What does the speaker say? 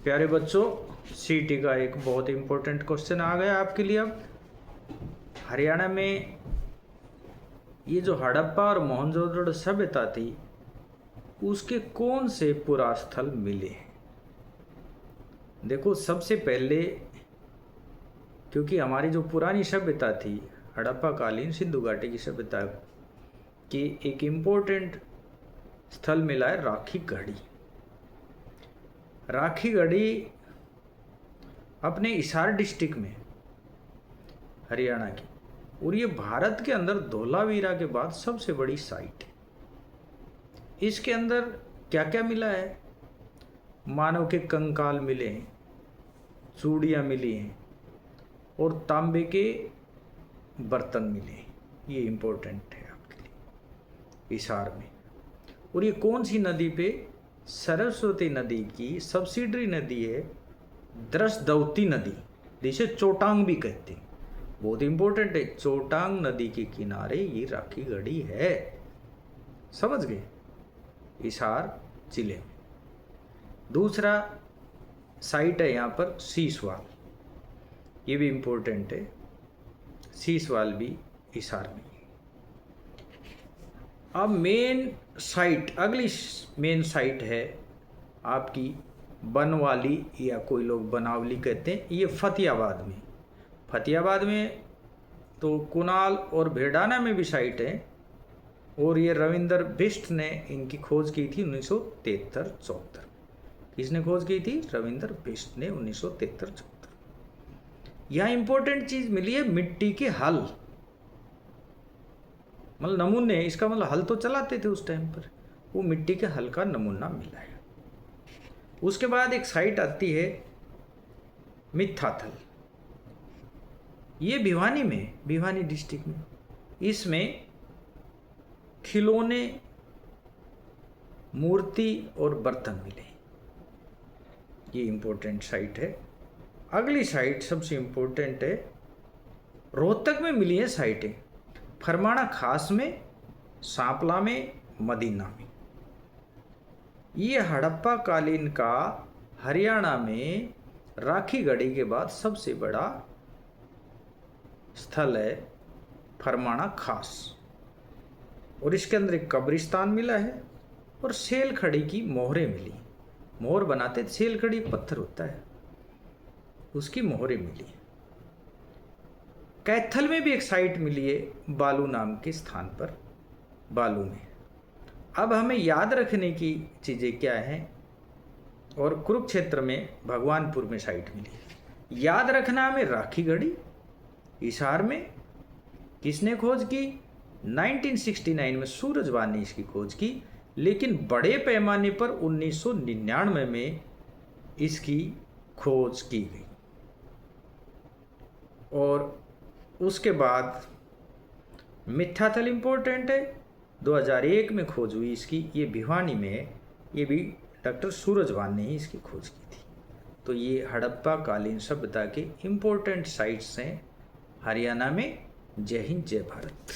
प्यारे बच्चों, सीटी का एक बहुत इम्पोर्टेंट क्वेश्चन आ गया आपके लिए। अब हरियाणा में ये जो हड़प्पा और मोहनजोदड़ो सभ्यता थी, उसके कौन से पुरास्थल मिले? देखो, सबसे पहले क्योंकि हमारी जो पुरानी सभ्यता थी, हड़प्पा कालीन सिंधु घाटी की सभ्यता की एक इम्पोर्टेंट स्थल मिला है राखी गढ़ी। राखी गढ़ी अपने हिसार डिस्ट्रिक्ट में, हरियाणा की, और ये भारत के अंदर धोलावीरा के बाद सबसे बड़ी साइट है। इसके अंदर क्या क्या मिला है? मानव के कंकाल मिले हैं, चूड़ियाँ मिली हैं और तांबे के बर्तन मिले हैं। ये इम्पोर्टेंट है आपके लिए हिसार में। और ये कौन सी नदी पे? सरस्वती नदी की सब्सिडरी नदी है, द्रसदवती नदी, जिसे चोटांग भी कहते हैं। बहुत इंपॉर्टेंट है, चोटांग नदी के किनारे ये राखी गढ़ी है। समझ गए? हिसार जिले में। दूसरा साइट है यहाँ पर सीसवाल, ये भी इम्पोर्टेंट है। सीसवाल भी हिसार में। अब मेन साइट, अगली मेन साइट है आपकी बनवाली, या कोई लोग बनावली कहते हैं। ये फतेहाबाद में। फतेहाबाद में तो कुनाल और भेड़ाना में भी साइट है। और ये रविंद्र बिष्ट ने इनकी खोज की थी 1973-74। किसने खोज की थी? रविंद्र बिष्ट ने 1973-74। यहाँ इंपॉर्टेंट चीज मिली है, मिट्टी के हल, मतलब नमूने। इसका मतलब हल तो चलाते थे उस टाइम पर, वो मिट्टी के हल का नमूना मिला है। उसके बाद एक साइट आती है मिथ्याथल, ये भिवानी में, भिवानी डिस्ट्रिक्ट में। इसमें खिलौने, मूर्ति और बर्तन मिले। ये इंपॉर्टेंट साइट है। अगली साइट सबसे इंपॉर्टेंट है, रोहतक में मिली है साइटें, फरमाना खास में, सांपला में, मदीना में। ये हड़प्पा कालीन का हरियाणा में राखी गढ़ी के बाद सबसे बड़ा स्थल है, फरमाना खास। और इसके अंदर एक कब्रिस्तान मिला है और सेलखड़ी की मोहरें मिली। मोहर बनाते थे, सेलखड़ी पत्थर होता है, उसकी मोहरें मिली। कैथल में भी एक साइट मिली है, बालू नाम के स्थान पर, बालू में। अब हमें याद रखने की चीज़ें क्या हैं? और कुरुक्षेत्र में, भगवानपुर में साइट मिली। याद रखना हमें राखी गढ़ी हिसार में। किसने खोज की? 1969 में सूरजवान ने इसकी खोज की, लेकिन बड़े पैमाने पर 1999 में इसकी खोज की गई। और उसके बाद मिथ्याथल इम्पोर्टेंट है, 2001 में खोज हुई इसकी। ये भिवानी में है, ये भी डॉक्टर सूरजवान ने ही इसकी खोज की थी। तो ये हड़प्पा कालीन सभ्यता के इम्पोर्टेंट साइट्स हैं हरियाणा में। जय हिंद, जय भारत।